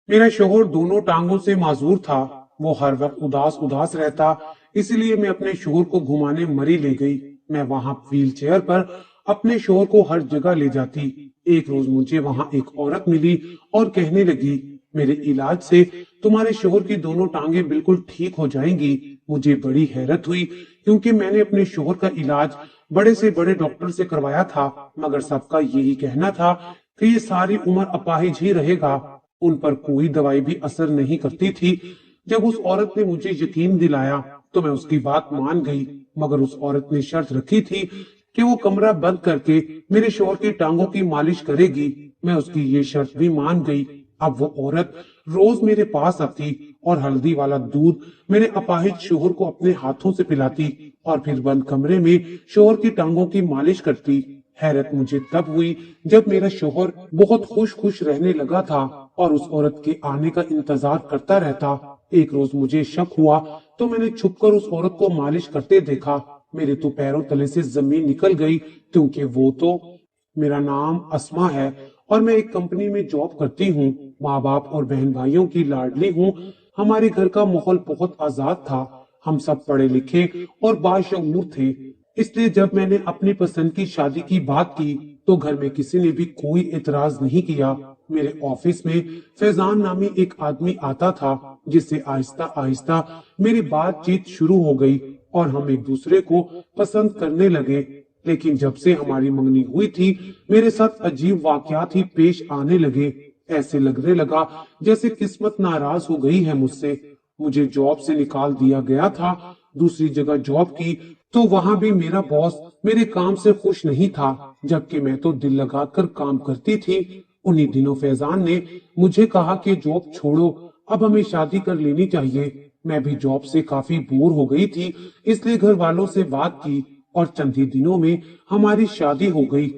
मेरा शोहर दोनों टांगों से माजूर था। वो हर वक्त उदास उदास रहता, इसलिए मैं अपने शोहर को घुमाने मरी ले गई। मैं वहां व्हील चेयर पर अपने शोहर को हर जगह ले जाती। एक रोज मुझे वहां एक औरत मिली और कहने लगी, मेरे इलाज से तुम्हारे शोहर की दोनों टांगे बिल्कुल ठीक हो जाएंगी। मुझे बड़ी हैरत हुई, क्योंकि मैंने अपने शोहर का इलाज बड़े से बड़े डॉक्टर से करवाया था, मगर सबका यही कहना था कि ये सारी उम्र अपाहिज ही रहेगा। उन पर कोई दवाई भी असर नहीं करती थी। जब उस औरत ने मुझे यकीन दिलाया तो मैं उसकी बात मान गई, मगर उस औरत ने शर्त रखी थी कि वो कमरा बंद करके मेरे शोहर की टांगों की मालिश करेगी। मैं उसकी ये शर्त भी मान गई। अब वो औरत रोज मेरे पास आती और हल्दी वाला दूध मेरे अपाहिज शोहर को अपने हाथों से पिलाती और फिर बंद कमरे में शोहर की टांगों की मालिश करती। हैरत मुझे तब हुई जब मेरा शोहर बहुत खुश खुश रहने लगा था और उस औरत के आने का इंतजार करता रहता। एक रोज मुझे शक हुआ तो मैंने छुपकर उस औरत को मालिश करते देखा। मेरे तो पैरों तले से जमीन निकल गई, क्योंकि वो तो मेरा नाम अस्मा है और मैं एक कंपनी में जॉब करती हूँ। माँ बाप और बहन भाइयों की लाडली हूँ। हमारे घर का माहौल बहुत आजाद था। हम सब पढ़े लिखे और बाशऊर थे, इसलिए जब मैंने अपनी पसंद की शादी की बात की तो घर में किसी ने भी कोई एतराज नहीं किया। मेरे ऑफिस में फैजान नामी एक आदमी आता था, जिससे आहिस्ता आहिस्ता मेरी बातचीत शुरू हो गई और हम एक दूसरे को पसंद करने लगे। लेकिन जब से हमारी मंगनी हुई थी, मेरे साथ अजीब वाकयात ही पेश आने लगे। ऐसे लगने लगा जैसे किस्मत नाराज हो गई है मुझसे। मुझे जॉब से निकाल दिया गया था। दूसरी जगह जॉब की तो वहां भी मेरा बॉस मेरे काम से खुश नहीं था, जबकि मैं तो दिल लगाकर काम करती थी। उन्हीं दिनों फैजान ने मुझे कहा कि जॉब छोड़ो, अब हमें शादी कर लेनी चाहिए। मैं भी जॉब से काफी बोर हो गई थी, इसलिए घर वालों से बात की और चंद ही दिनों में हमारी शादी हो गई।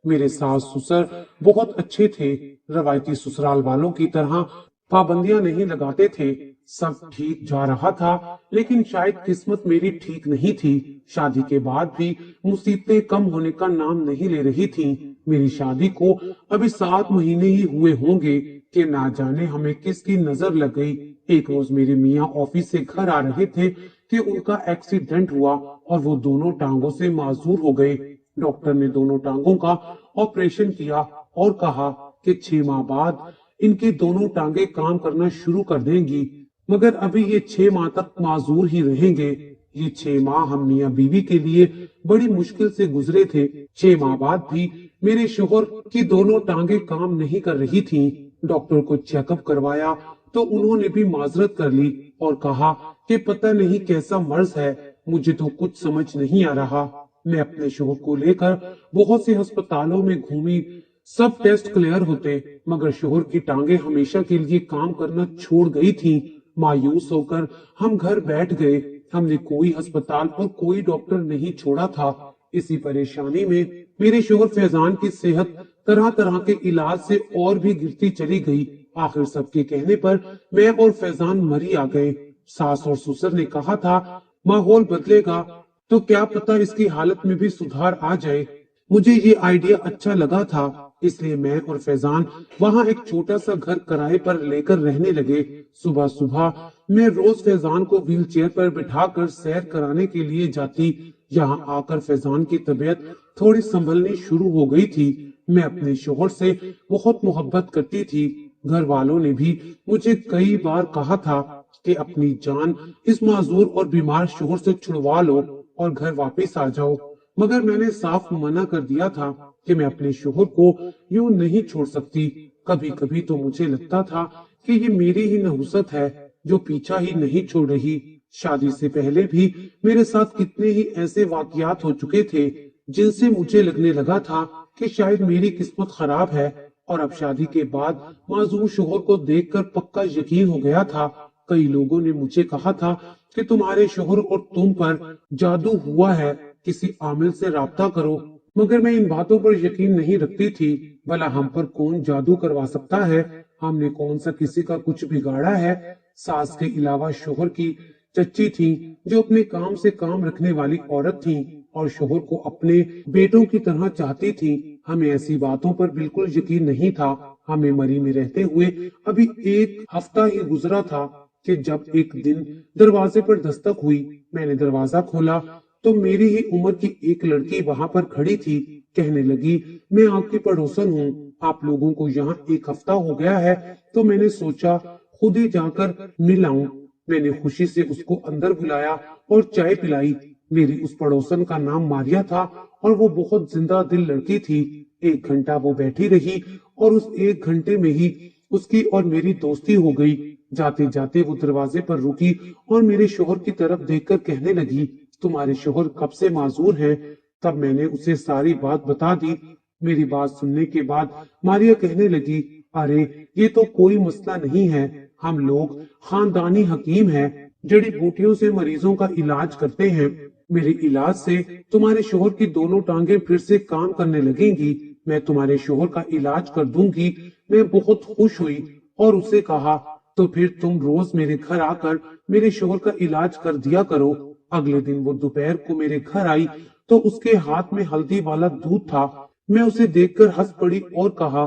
मेरे सास ससुर बहुत अच्छे थे, रवायती ससुराल वालों की तरह पाबंदियां नहीं लगाते थे। सब ठीक जा रहा था, लेकिन शायद किस्मत मेरी ठीक नहीं थी। शादी के बाद भी मुसीबतें कम होने का नाम नहीं ले रही थीं। मेरी शादी को अभी 7 महीने ही हुए होंगे कि ना जाने हमें किसकी नजर लग गई। एक रोज मेरे मियाँ ऑफिस से घर आ रहे थे कि उनका एक्सीडेंट हुआ और वो दोनों टांगों से माजूर हो गए। डॉक्टर ने दोनों टांगों का ऑपरेशन किया और कहा कि 6 माह बाद इनकी दोनों टांगे काम करना शुरू कर देंगी, मगर अभी ये 6 माह तक माजूर ही रहेंगे। ये 6 माह हम मियाँ बीवी के लिए बड़ी मुश्किल से गुजरे थे। 6 माह बाद भी मेरे शोहर की दोनों टांगे काम नहीं कर रही थीं। डॉक्टर को चेकअप करवाया तो उन्होंने भी माजरत कर ली और कहा कि पता नहीं कैसा मर्ज है, मुझे तो कुछ समझ नहीं आ रहा। मैं अपने शोहर को लेकर बहुत से अस्पतालों में घूमी, सब टेस्ट क्लियर होते, मगर शोहर की टांगे हमेशा के लिए काम करना छोड़ गई थीं। मायूस होकर हम घर बैठ गए। हमने कोई अस्पताल और कोई डॉक्टर नहीं छोड़ा था। इसी परेशानी में मेरे शोहर फैजान की सेहत तरह तरह के इलाज से और भी गिरती चली गई। आखिर सबके कहने पर मैं और फैजान मरी आ गए। सास और ससुर ने कहा था, माहौल बदलेगा तो क्या पता इसकी हालत में भी सुधार आ जाए। मुझे ये आइडिया अच्छा लगा था, इसलिए मैं और फैजान वहां एक छोटा सा घर किराए पर लेकर रहने लगे। सुबह सुबह मैं रोज फैजान को व्हील चेयर पर बिठाकर सैर कराने के लिए जाती। यहाँ आकर फैजान की तबीयत थोड़ी संभलनी शुरू हो गई थी। मैं अपने शोहर से बहुत मोहब्बत करती थी। घर वालों ने भी मुझे कई बार कहा था कि अपनी जान इस माजूर और बीमार शोहर से छुड़वा लो और घर वापस आ जाओ, मगर मैंने साफ मना कर दिया था कि मैं अपने शोहर को यूं नहीं छोड़ सकती। कभी कभी तो मुझे लगता था कि ये मेरी ही नहुसत है जो पीछा ही नहीं छोड़ रही। शादी से पहले भी मेरे साथ कितने ही ऐसे वाकयात हो चुके थे जिनसे मुझे लगने लगा था कि शायद मेरी किस्मत खराब है, और अब शादी के बाद माजूर शोहर को देखकर पक्का यकीन हो गया था। कई लोगों ने मुझे कहा था कि तुम्हारे शोहर और तुम पर जादू हुआ है, किसी आमिल से राब्ता करो, मगर मैं इन बातों पर यकीन नहीं रखती थी। भला हम पर कौन जादू करवा सकता है? हमने कौन सा किसी का कुछ बिगाड़ा है? सास के अलावा शोहर की चच्ची थी, जो अपने काम से काम रखने वाली औरत थी और शोहर को अपने बेटों की तरह चाहती थी। हमें ऐसी बातों पर बिल्कुल यकीन नहीं था। हमें मरी में रहते हुए अभी एक हफ्ता ही गुजरा था कि जब एक दिन दरवाजे पर दस्तक हुई। मैंने दरवाजा खोला तो मेरी ही उम्र की एक लड़की वहां पर खड़ी थी। कहने लगी, मैं आपकी पड़ोसन हूँ, आप लोगों को यहाँ एक हफ्ता हो गया है, तो मैंने सोचा खुद ही जाकर मिल आऊं। मैंने खुशी से उसको अंदर बुलाया और चाय पिलाई। मेरी उस पड़ोसन का नाम मारिया था और वो बहुत जिंदा दिल लड़की थी। 1 घंटा वो बैठी रही और उस 1 घंटे में ही उसकी और मेरी दोस्ती हो गई। जाते जाते वो दरवाजे पर रुकी और मेरे शोहर की तरफ देखकर कहने लगी, तुम्हारे शोहर कब से माजूर हैं? तब मैंने उसे सारी बात बता दी। मेरी बात सुनने के बाद मारिया कहने लगी, अरे ये तो कोई मसला नहीं है, हम लोग खानदानी हकीम हैं, जड़ी बूटियों से मरीजों का इलाज करते हैं। मेरे इलाज से तुम्हारे शोहर की दोनों टांगे फिर से काम करने लगेंगी। मैं तुम्हारे शोहर का इलाज कर दूंगी। मैं बहुत खुश हुई और उसे कहा, तो फिर तुम रोज मेरे घर आकर मेरे शोहर का इलाज कर दिया करो। अगले दिन वो दोपहर को मेरे घर आई तो उसके हाथ में हल्दी वाला दूध था। मैं उसे देखकर हंस पड़ी और कहा,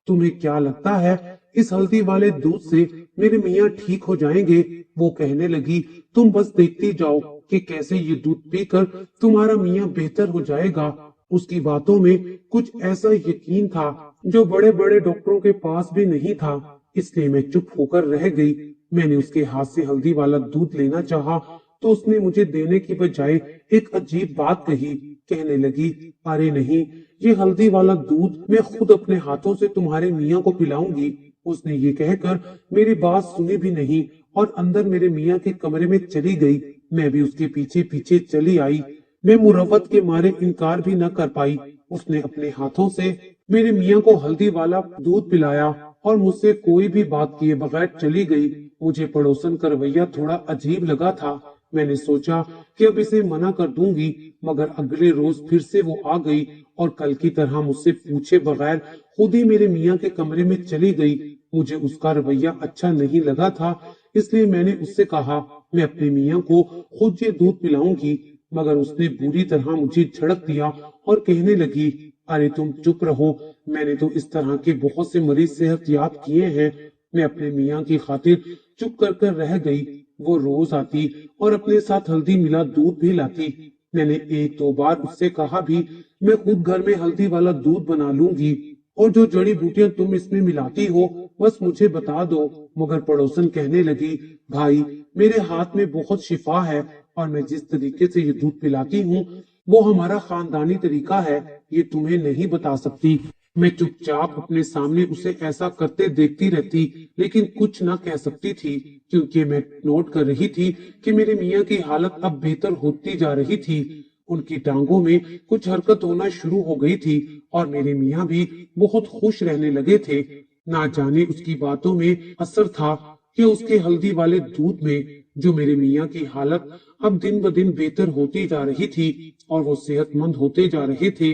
तुम्हें क्या लगता है इस हल्दी वाले दूध से मेरे मियाँ ठीक हो जाएंगे? वो कहने लगी, तुम बस देखती जाओ कि कैसे ये दूध पीकर तुम्हारा मियाँ बेहतर हो जाएगा। उसकी बातों में कुछ ऐसा यकीन था जो बड़े बड़े डॉक्टरों के पास भी नहीं था, इसलिए मैं चुप होकर रह गई। मैंने उसके हाथ से हल्दी वाला दूध लेना चाहा तो उसने मुझे देने की बजाय एक अजीब बात कही। कहने लगी, अरे नहीं, ये हल्दी वाला दूध मैं खुद अपने हाथों से तुम्हारे मियाँ को पिलाऊंगी। उसने ये कहकर मेरी बात सुनी भी नहीं और अंदर मेरे मियाँ के कमरे में चली गई। मैं भी उसके पीछे पीछे चली आई। मैं मुरव्वत के मारे इनकार भी न कर पाई। उसने अपने हाथों से मेरे मियाँ को हल्दी वाला दूध पिलाया और मुझसे कोई भी बात किए बगैर चली गई। मुझे पड़ोसन का रवैया थोड़ा अजीब लगा था। मैंने सोचा कि अब इसे मना कर दूंगी, मगर अगले रोज फिर से वो आ गई और कल की तरह मुझसे पूछे बगैर खुद ही मेरे मियाँ के कमरे में चली गई। मुझे उसका रवैया अच्छा नहीं लगा था, इसलिए मैंने उससे कहा, मैं अपने मियाँ को खुद ये दूध पिलाऊंगी। मगर उसने बुरी तरह मुझे झड़क दिया और कहने लगी, अरे तुम चुप रहो, मैंने तो इस तरह के बहुत से मरीज सेहत याब किए हैं। मैं अपने मियाँ की खातिर चुप कर कर रह गई। वो रोज आती और अपने साथ हल्दी मिला दूध भी लाती। मैंने 1-2 बार उससे कहा भी, मैं खुद घर में हल्दी वाला दूध बना लूंगी और जो जड़ी बूटियां तुम इसमें मिलाती हो बस मुझे बता दो। मगर पड़ोसन कहने लगी, भाई मेरे हाथ में बहुत शिफा है और मैं जिस तरीके से ये दूध पिलाती हूँ वो हमारा खानदानी तरीका है, ये तुम्हें नहीं बता सकती। मैं चुपचाप अपने सामने उसे ऐसा करते देखती रहती, लेकिन कुछ ना कह सकती थी, क्योंकि मैं नोट कर रही थी कि मेरे मियाँ की हालत अब बेहतर होती जा रही थी। उनकी टांगों में कुछ हरकत होना शुरू हो गई थी और मेरे मियाँ भी बहुत खुश रहने लगे थे। ना जाने उसकी बातों में असर था कि उसके हल्दी वाले दूध में, जो मेरे मियाँ की हालत अब दिन ब दिन बेहतर होती जा रही थी और वो सेहतमंद होते जा रहे थे।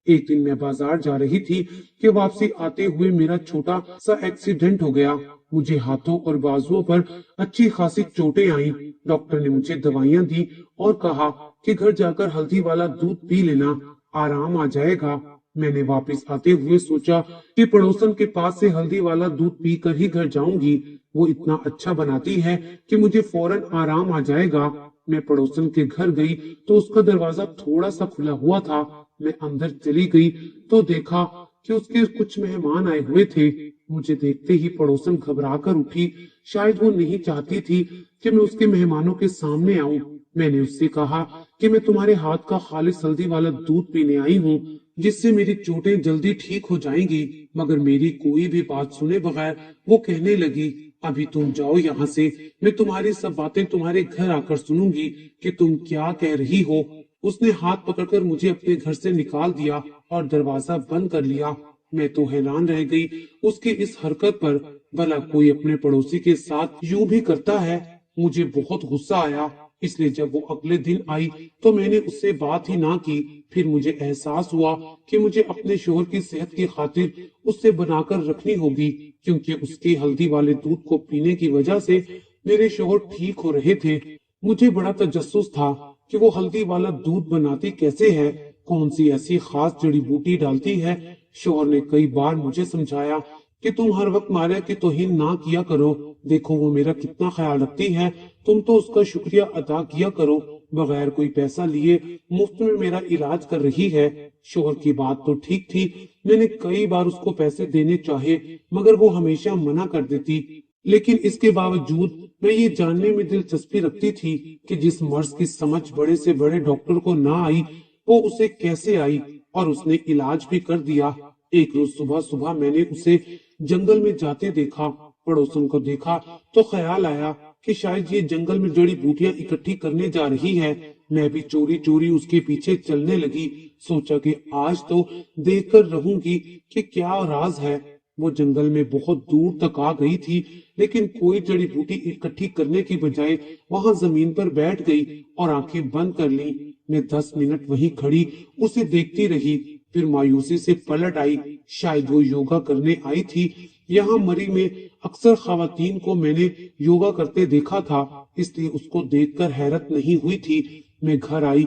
एक दिन मैं बाजार जा रही थी कि वापसी आते हुए मेरा छोटा सा एक्सीडेंट हो गया। मुझे हाथों और बाजुओं पर अच्छी खासी चोटें आईं। डॉक्टर ने मुझे दवाइयां दी और कहा कि घर जाकर हल्दी वाला दूध पी लेना, आराम आ जाएगा। मैंने वापस आते हुए सोचा कि पड़ोसन के पास से हल्दी वाला दूध पी कर ही घर जाऊंगी। वो इतना अच्छा बनाती है कि मुझे फौरन आराम आ जाएगा। मैं पड़ोसन के घर गई तो उसका दरवाजा थोड़ा सा खुला हुआ था। मैं अंदर चली गई तो देखा कि उसके कुछ मेहमान आए हुए थे। मुझे देखते ही पड़ोसन घबरा कर उठी। शायद वो नहीं चाहती थी कि मैं उसके मेहमानों के सामने आऊं। मैंने उससे कहा कि मैं तुम्हारे हाथ का खालिस हल्दी वाला दूध पीने आई हूँ, जिससे मेरी चोटें जल्दी ठीक हो जाएंगी। मगर मेरी कोई भी बात सुने बगैर वो कहने लगी, अभी तुम जाओ यहाँ से, मैं तुम्हारी सब बातें तुम्हारे घर आकर सुनूंगी कि तुम क्या कह रही हो। उसने हाथ पकड़कर मुझे अपने घर से निकाल दिया और दरवाजा बंद कर लिया। मैं तो हैरान रह गई उसकी इस हरकत पर। भला कोई अपने पड़ोसी के साथ यूं भी करता है? मुझे बहुत गुस्सा आया, इसलिए जब वो अगले दिन आई तो मैंने उससे बात ही ना की। फिर मुझे एहसास हुआ कि मुझे अपने शोहर की सेहत की खातिर उससे बनाकर रखनी होगी, क्योंकि उसके हल्दी वाले दूध को पीने की वजह से मेरे शोहर ठीक हो रहे थे। मुझे बड़ा तजस्सुस था कि वो हल्दी वाला दूध बनाती कैसे है, कौन सी ऐसी खास जड़ी बूटी डालती है। शोहर ने कई बार मुझे समझाया कि तुम हर वक्त मारिया की तौहीन ना किया करो। देखो वो मेरा कितना ख्याल रखती है, तुम तो उसका शुक्रिया अदा किया करो। बगैर कोई पैसा लिए मुफ्त में मेरा इलाज कर रही है। शोहर की बात तो ठीक थी, मैंने कई बार उसको पैसे देने चाहे मगर वो हमेशा मना कर देती। लेकिन इसके बावजूद मैं ये जानने में दिलचस्पी रखती थी कि जिस मर्ज की समझ बड़े से बड़े डॉक्टर को ना आई वो उसे कैसे आई, और उसने इलाज भी कर दिया। एक रोज सुबह सुबह मैंने उसे जंगल में जाते देखा। पड़ोसन को देखा तो ख्याल आया कि शायद ये जंगल में जड़ी बूटियां इकट्ठी करने जा रही है। मैं भी चोरी चोरी उसके पीछे चलने लगी। सोचा कि आज तो देखकर रहूंगी कि क्या राज है। वो जंगल में बहुत दूर तक आ गई थी, लेकिन कोई जड़ी बूटी इकट्ठी करने की बजाय वहां जमीन पर बैठ गई और आंखें बंद कर ली। मैं 10 मिनट वहीं खड़ी उसे देखती रही, फिर मायूसी से पलट आई। शायद वो योगा करने आई थी। यहाँ मरी में अक्सर खवातीन को मैंने योगा करते देखा था, इसलिए उसको देखकर हैरत नहीं हुई थी। मैं घर आई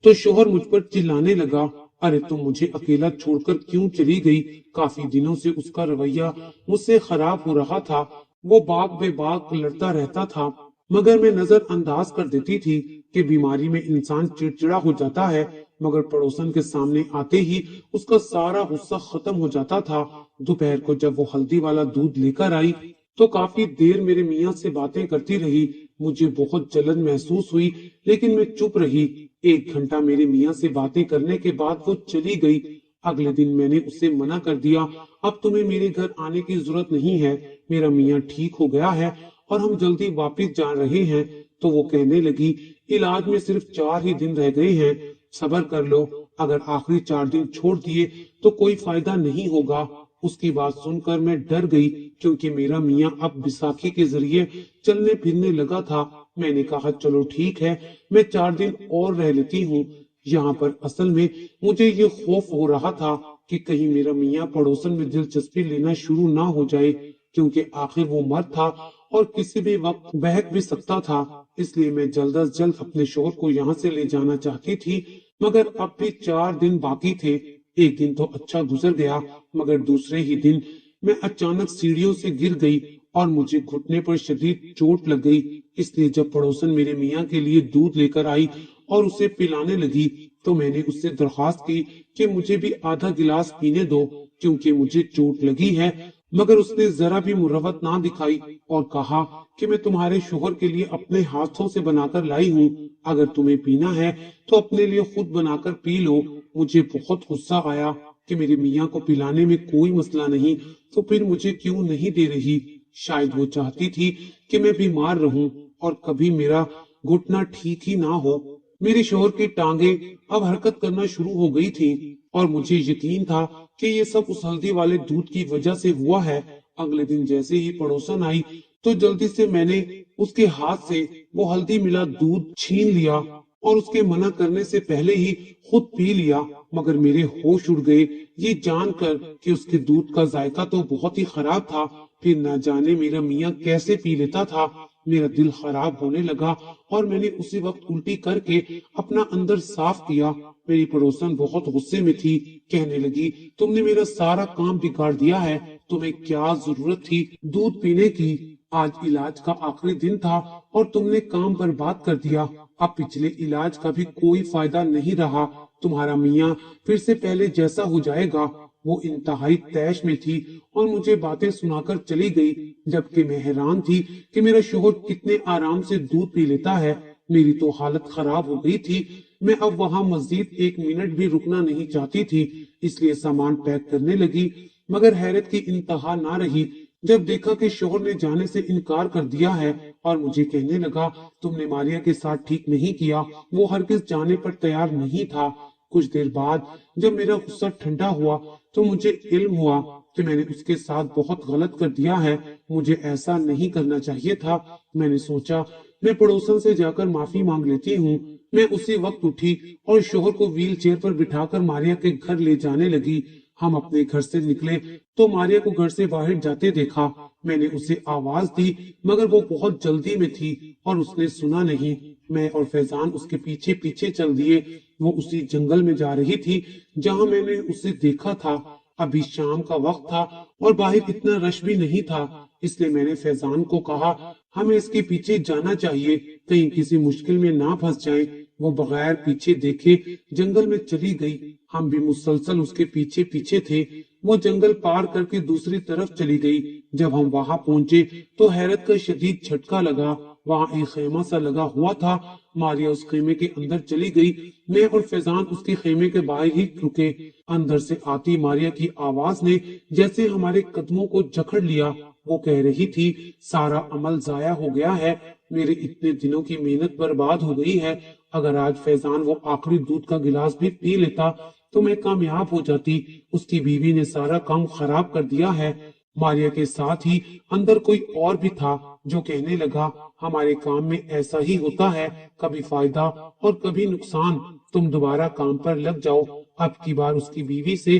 तो शोहर मुझ पर चिल्लाने लगा, अरे तुम मुझे अकेला छोड़कर क्यों चली गई? काफी दिनों से उसका रवैया मुझसे खराब हो रहा था। वो बाग बेबाक लड़ता रहता था, मगर मैं नजरअंदाज कर देती थी कि बीमारी में इंसान चिड़चिड़ा हो जाता है, मगर पड़ोसन के सामने आते ही उसका सारा गुस्सा खत्म हो जाता था। दोपहर को जब वो हल्दी वाला दूध लेकर आई तो काफी देर मेरे मियाँ से बातें करती रही। मुझे बहुत जलन महसूस हुई, लेकिन मैं चुप रही। 1 घंटा मेरे मियाँ से बातें करने के बाद वो चली गई। अगले दिन मैंने उसे मना कर दिया, अब तुम्हें मेरे घर आने की जरूरत नहीं है, मेरा मियाँ ठीक हो गया है और हम जल्दी वापस जा रहे हैं। तो वो कहने लगी, इलाज में सिर्फ 4 ही दिन रह गए हैं, सब्र कर लो, अगर आखिरी 4 दिन छोड़ दिए तो कोई फायदा नहीं होगा। उसकी बात सुनकर मैं डर गई, क्योंकि मेरा मियाँ अब बैसाखी के जरिए चलने फिरने लगा था। मैंने कहा चलो ठीक है, मैं 4 दिन और रह लेती हूँ। यहाँ पर असल में मुझे ये खौफ हो रहा था कि कहीं मेरा मियाँ पड़ोसन में दिलचस्पी लेना शुरू ना हो जाए, क्योंकि आखिर वो मर्द था और किसी भी वक्त बहक भी सकता था। इसलिए मैं जल्द अज जल्द अपने शोहर को यहाँ से ले जाना चाहती थी, मगर अब भी 4 दिन बाकी थे। एक दिन तो अच्छा गुजर गया, मगर दूसरे ही दिन मैं अचानक सीढ़ियों से गिर गई और मुझे घुटने पर शदीद चोट लग गई। इसलिए जब पड़ोसन मेरे मियाँ के लिए दूध लेकर आई और उसे पिलाने लगी तो मैंने उससे दरख्वास्त की कि मुझे भी आधा गिलास पीने दो, क्योंकि मुझे चोट लगी है। मगर उसने जरा भी मुरवत ना दिखाई और कहा कि मैं तुम्हारे शोहर के लिए अपने हाथों से बनाकर लाई हूँ, अगर तुम्हें पीना है तो अपने लिए खुद बनाकर पी लो। मुझे बहुत गुस्सा आया कि मेरे मियाँ को पिलाने में कोई मसला नहीं, तो फिर मुझे क्यों नहीं दे रही? शायद वो चाहती थी कि मैं बीमार रहूं और कभी मेरा घुटना ठीक ही ना हो। मेरे शोहर की टांगे अब हरकत करना शुरू हो गई थी और मुझे यकीन था कि ये सब उस हल्दी वाले दूध की वजह से हुआ है। अगले दिन जैसे ही पड़ोसन आई तो जल्दी से मैंने उसके हाथ से वो हल्दी मिला दूध छीन लिया और उसके मना करने से पहले ही खुद पी लिया। मगर मेरे होश उड़ गए ये जानकर कि उसके दूध का जायका तो बहुत ही खराब था। फिर न जाने मेरा मियाँ कैसे पी लेता था। मेरा दिल खराब होने लगा और मैंने उसी वक्त उल्टी करके अपना अंदर साफ किया। मेरी पड़ोसन बहुत गुस्से में थी, कहने लगी, तुमने मेरा सारा काम बिगाड़ दिया है, तुम्हें क्या जरूरत थी दूध पीने की? आज इलाज का आखिरी दिन था और तुमने काम बर्बाद कर दिया। अब पिछले इलाज का भी कोई फायदा नहीं रहा। तुम्हारा मियाँ फिर से पहले जैसा हो जाएगा। वो इंतहाई तैश में थी और मुझे बातें सुनाकर चली गई, जबकि मैं हैरान थी कि मेरा शोहर कितने आराम से दूध पी लेता है। मेरी तो हालत खराब हो गई थी। मैं अब वहां मजीद 1 मिनट भी रुकना नहीं चाहती थी, इसलिए सामान पैक करने लगी। मगर हैरत की इंतहा ना रही जब देखा कि शोहर ने जाने से इनकार कर दिया है और मुझे कहने लगा, तुमने मारिया के साथ ठीक नहीं किया, वो हरगिज जाने पर तैयार नहीं था। कुछ देर बाद जब मेरा गुस्सा ठंडा हुआ तो मुझे इल्म हुआ कि मैंने उसके साथ बहुत गलत कर दिया है। मुझे ऐसा नहीं करना चाहिए था। मैंने सोचा मैं पड़ोसन से जाकर माफी मांग लेती हूँ। मैं उसी वक्त उठी और शोहर को व्हील चेयर पर बिठाकर मारिया के घर ले जाने लगी। हम अपने घर से निकले तो मारिया को घर से बाहर जाते देखा। मैंने उसे आवाज दी, मगर वो बहुत जल्दी में थी और उसने सुना नहीं। मैं और फैजान उसके पीछे पीछे चल दिए। वो उसी जंगल में जा रही थी जहां मैंने उसे देखा था। ابھی شام کا وقت تھا اور باہر اتنا رش بھی نہیں تھا، اس لیے میں نے فیضان کو کہا ہمیں اس کے پیچھے جانا چاہیے، کہیں کسی مشکل میں نہ پھنس جائیں۔ وہ بغیر پیچھے دیکھے جنگل میں چلی گئی، ہم بھی مسلسل اس کے پیچھے پیچھے تھے۔ وہ جنگل پار کر کے دوسری طرف چلی گئی۔ جب ہم وہاں پہنچے تو حیرت کا شدید جھٹکا لگا، وہاں ایک خیمہ سا لگا ہوا تھا۔ ماریا اس خیمے کے اندر چلی گئی، میں اور فیضان اس کے خیمے کے باہر ہی رکے۔ اندر سے آتی ماریا کی آواز نے جیسے ہمارے قدموں کو جکڑ لیا۔ وہ کہہ رہی تھی سارا عمل ضائع ہو گیا ہے، میرے اتنے دنوں کی محنت برباد ہو گئی ہے۔ اگر آج فیضان وہ آخری دودھ کا گلاس بھی پی لیتا تو میں کامیاب ہو جاتی، اس کی بیوی نے سارا کام خراب کر دیا ہے۔ ماریا کے ساتھ ہی اندر کوئی اور بھی تھا جو کہنے لگا ہمارے کام میں ایسا ہی ہوتا ہے، کبھی فائدہ اور کبھی نقصان، تم دوبارہ کام پر لگ جاؤ۔ اب کی بار اس کی بیوی سے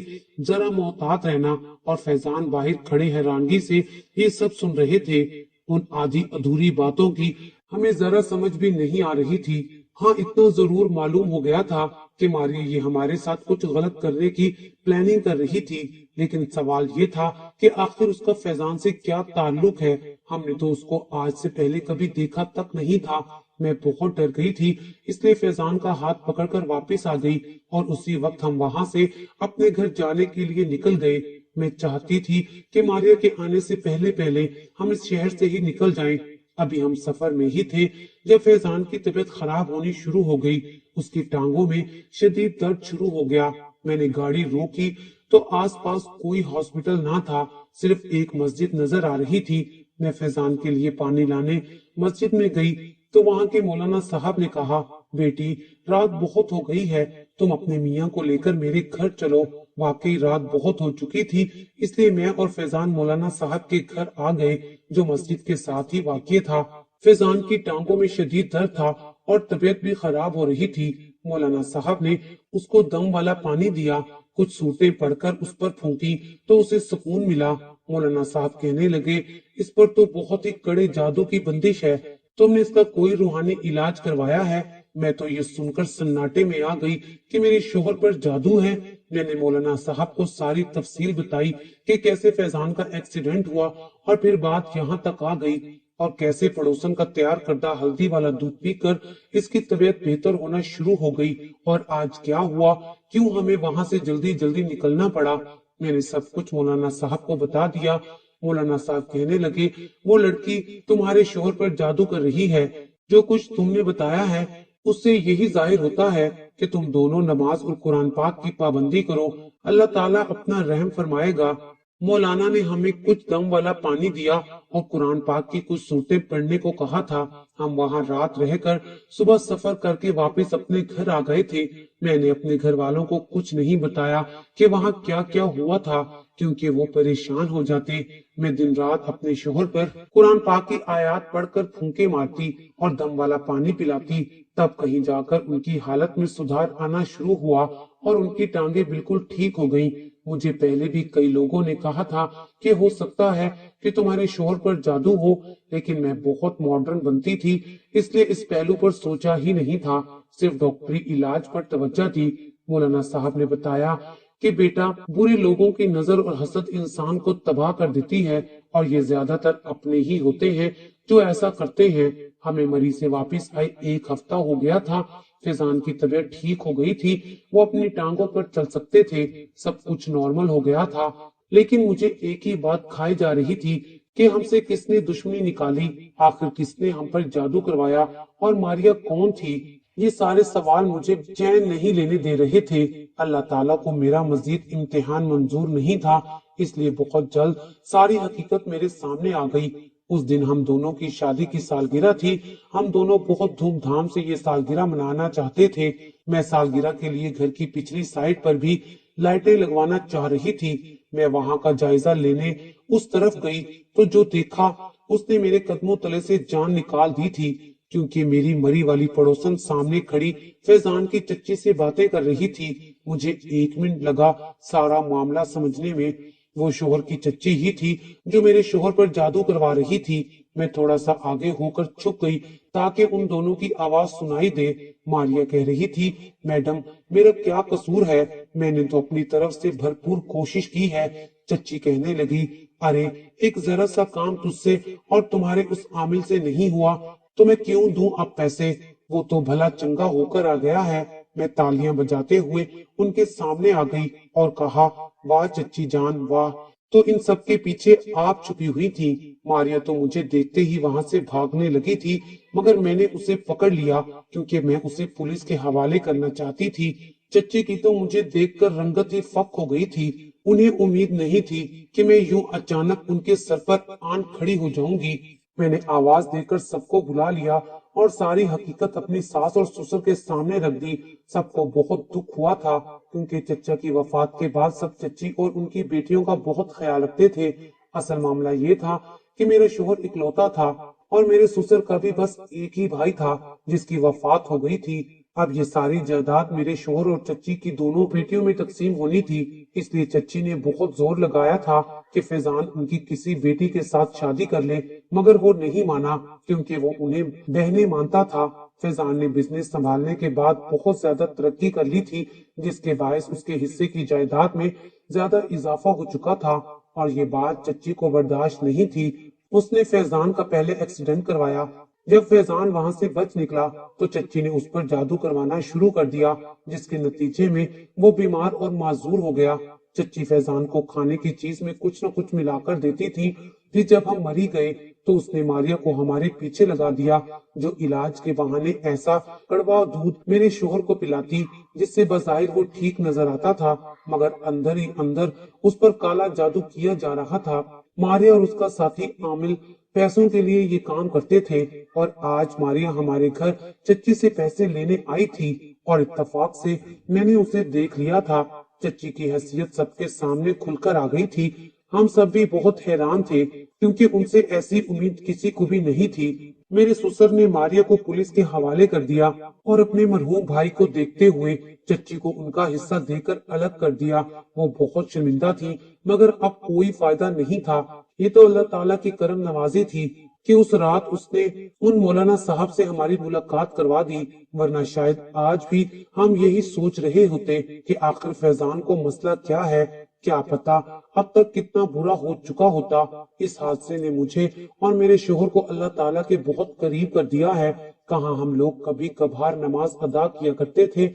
ذرا محتاط رہنا۔ اور فیضان باہر کھڑے حیرانگی سے یہ سب سن رہے تھے۔ ان آدھی ادھوری باتوں کی ہمیں ذرا سمجھ بھی نہیں آ رہی تھی۔ ہاں اتنا ضرور معلوم ہو گیا تھا کہ ماریا یہ ہمارے ساتھ کچھ غلط کرنے کی پلاننگ کر رہی تھی، لیکن سوال یہ تھا کہ آخر اس کا فیضان سے کیا تعلق ہے؟ ہم نے تو اس کو آج سے پہلے کبھی دیکھا تک نہیں تھا۔ میں بہت ڈر گئی تھی، اس لیے فیضان کا ہاتھ پکڑ کر واپس آ گئی اور اسی وقت ہم وہاں سے اپنے گھر جانے کے لیے نکل گئے۔ میں چاہتی تھی کہ ماریا کے آنے سے پہلے پہلے ہم اس شہر سے ہی نکل جائیں۔ ابھی ہم سفر میں ہی تھے جب فیضان کی طبیعت خراب ہونی شروع ہو گئی، اس کی ٹانگوں میں شدید درد شروع ہو گیا۔ میں نے گاڑی روکی تو آس پاس کوئی ہاسپٹل نہ تھا، صرف ایک مسجد نظر آ رہی تھی۔ میں فیضان کے لیے پانی لانے مسجد میں گئی تو وہاں کے مولانا صاحب نے کہا بیٹی رات بہت ہو گئی ہے، تم اپنے میاں کو لے کر میرے گھر چلو۔ واقعی رات بہت ہو چکی تھی، اس لیے میں اور فیضان مولانا صاحب کے گھر آ گئے جو مسجد کے ساتھ ہی واقع تھا۔ فیضان کی ٹانگوں میں شدید درد تھا اور طبیعت بھی خراب ہو رہی تھی۔ مولانا صاحب نے اس کو دم والا پانی دیا، کچھ سوٹیں پڑھ کر اس پر پھونکی تو اسے سکون ملا۔ مولانا صاحب کہنے لگے اس پر تو بہت ہی کڑے جادو کی بندش ہے، تم نے اس کا کوئی روحانی علاج کروایا ہے؟ میں تو یہ سن کر سناٹے میں آ گئی کہ میرے شوہر پر جادو ہے۔ میں نے مولانا صاحب کو ساری تفصیل بتائی کہ کیسے فیضان کا ایکسیڈنٹ ہوا اور پھر بات یہاں تک آ گئی اور کیسے پڑوسن کا تیار کردہ ہلدی والا دودھ پی کر اس کی طبیعت بہتر ہونا شروع ہو گئی، اور آج کیا ہوا، کیوں ہمیں وہاں سے جلدی جلدی نکلنا پڑا۔ میں نے سب کچھ مولانا صاحب کو بتا دیا۔ مولانا صاحب کہنے لگے وہ لڑکی تمہارے شوہر پر جادو کر رہی ہے، جو کچھ تم نے بتایا ہے اس سے یہی ظاہر ہوتا ہے کہ تم دونوں نماز اور قرآن پاک کی پابندی کرو، اللہ تعالیٰ اپنا رحم فرمائے گا۔ مولانا نے ہمیں کچھ دم والا پانی دیا اور قرآن پاک کی کچھ سورتیں پڑھنے کو کہا تھا۔ ہم وہاں رات رہ کر صبح سفر کر کے واپس اپنے گھر آ گئے تھے۔ میں نے اپنے گھر والوں کو کچھ نہیں بتایا کہ وہاں کیا کیا ہوا تھا، کیونکہ وہ پریشان ہو جاتے۔ میں دن رات اپنے شوہر پر قرآن پاک کی آیات پڑھ کر پھونکے مارتی اور دم والا پانی پلاتی، تب کہیں جا کر ان کی حالت میں سدھار آنا شروع ہوا اور ان کی ٹانگیں بالکل ٹھیک ہو گئیں۔ مجھے پہلے بھی کئی لوگوں نے کہا تھا کہ ہو سکتا ہے کہ تمہارے شوہر پر جادو ہو، لیکن میں بہت ماڈرن بنتی تھی، اس لیے اس پہلو پر سوچا ہی نہیں تھا، صرف ڈاکٹری علاج پر توجہ تھی۔ مولانا صاحب نے بتایا کہ بیٹا برے لوگوں کی نظر اور حسد انسان کو تباہ کر دیتی ہے، اور یہ زیادہ تر اپنے ہی ہوتے ہیں جو ایسا کرتے ہیں۔ ہمیں مری سے واپس آئے 1 ہفتہ ہو گیا تھا۔ فیضان کی طبیعت ٹھیک ہو گئی تھی، وہ اپنی ٹانگوں پر چل سکتے تھے، سب کچھ نارمل ہو گیا تھا، لیکن مجھے ایک ہی بات کھائی جا رہی تھی کہ ہم سے کس نے دشمنی نکالی، آخر کس نے ہم پر جادو کروایا، اور ماریا کون تھی؟ یہ سارے سوال مجھے چین نہیں لینے دے رہے تھے۔ اللہ تعالیٰ کو میرا مزید امتحان منظور نہیں تھا، اس لیے بہت جلد ساری حقیقت میرے سامنے آ گئی۔ اس دن ہم دونوں کی شادی کی سالگرہ تھی، ہم دونوں بہت دھوم دھام سے یہ سالگرہ منانا چاہتے تھے۔ میں سالگرہ کے لیے گھر کی پچھلی سائڈ پر بھی لائٹیں لگوانا چاہ رہی تھی۔ میں وہاں کا جائزہ لینے اس طرف گئی تو جو دیکھا اس نے میرے قدموں تلے سے جان نکال دی تھی، کیونکہ میری مری والی پڑوسن سامنے کھڑی فیضان کی چچی سے باتیں کر رہی تھی۔ مجھے 1 منٹ لگا سارا معاملہ سمجھنے میں۔ वो शोहर की चच्ची ही थी जो मेरे शोहर पर जादू करवा रही थी। मैं थोड़ा सा आगे होकर छुप गई ताकि उन दोनों की आवाज सुनाई दे। मारिया कह रही थी, मैडम मेरा क्या कसूर है, मैंने तो अपनी तरफ से भरपूर कोशिश की है। चच्ची कहने लगी, अरे एक जरा सा काम तुझसे और तुम्हारे उस आमिल से नहीं हुआ तो मैं क्यों दूं अब पैसे, वो तो भला चंगा होकर आ गया है। मैं तालियां बजाते हुए उनके सामने आ गई और कहा, वाह चच्ची जान वाह, तो इन सब के पीछे आप छुपी हुई थी। मारिया तो मुझे देखते ही वहां से भागने लगी थी, मगर मैंने उसे पकड़ लिया क्योंकि मैं उसे पुलिस के हवाले करना चाहती थी। चच्ची की तो मुझे देखकर रंगत ही फक हो गई थी। उन्हें उम्मीद नहीं थी कि मैं यूं अचानक उनके सर पर आन खड़ी हो जाऊंगी। मैंने आवाज देकर सबको बुला लिया और सारी हकीकत अपनी सास और ससुर के सामने रख दी। सबको बहुत दुख हुआ था क्योंकि चचा की वफात के बाद सब चच्ची और उनकी बेटियों का बहुत ख्याल रखते थे। असल मामला ये था कि मेरा शोहर इकलौता था और मेरे ससुर का भी बस एक ही भाई था जिसकी वफात हो गई थी। अब ये सारी जायदाद मेरे शोहर और चच्ची की दोनों बेटियों में तकसीम होनी थी, इसलिए चच्ची ने बहुत जोर लगाया था कि फैजान उनकी किसी बेटी के साथ शादी कर ले, मगर वो नहीं माना क्योंकि वो उन्हें बहनें मानता था। फैजान ने बिजनेस संभालने के बाद बहुत ज्यादा तरक्की कर ली थी, जिसके बायस उसके हिस्से की जायदाद में ज्यादा इजाफा हो चुका था और ये बात चच्ची को बर्दाश्त नहीं थी। उसने फैजान का पहले एक्सीडेंट करवाया। जब फैजान वहां से बच निकला तो चच्ची ने उस पर जादू करवाना शुरू कर दिया, जिसके नतीजे में वो बीमार और माजूर हो गया। चच्ची फैजान को खाने की चीज में कुछ न कुछ मिलाकर देती थी। फिर जब हम मरी गए तो उसने मारिया को हमारे पीछे लगा दिया, जो इलाज के बहाने ऐसा कड़वा दूध मेरे शोहर को पिलाती जिससे बज़ाहिर वो ठीक नजर आता था, मगर अंदर ही अंदर उस पर काला जादू किया जा रहा था। मारिया और उसका साथी आमिल पैसों के लिए ये काम करते थे और आज मारिया हमारे घर चच्ची से पैसे लेने आई थी और इत्तेफाक से मैंने उसे देख लिया था। चच्ची की हैसियत सबके सामने खुलकर आ गई थी। हम सब भी बहुत हैरान थे क्योंकि उनसे ऐसी उम्मीद किसी को भी नहीं थी। मेरे ससुर ने मारिया को पुलिस के हवाले कर दिया और अपने मरहूम भाई को देखते हुए चच्ची को उनका हिस्सा देकर अलग कर दिया। वो बहुत शर्मिंदा थी, मगर अब कोई फायदा नहीं था। ये तो अल्लाह ताला की करम नवाजी थी कि उस रात उसने उन मौलाना साहब से हमारी मुलाकात करवा दी, वरना शायद आज भी हम यही सोच रहे होते कि आखिर फैजान को मसला क्या है। क्या पता अब तक कितना बुरा हो चुका होता। इस हादसे ने मुझे और मेरे शोहर को अल्लाह ताला के बहुत करीब कर दिया है। कहाँ हम लोग कभी कभार नमाज अदा किया करते थे,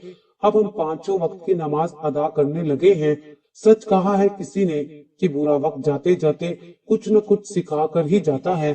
अब हम पांचों वक्त की नमाज अदा करने लगे हैं। सच कहा है किसी ने कि बुरा वक्त जाते जाते कुछ न कुछ सिखा कर ही जाता है।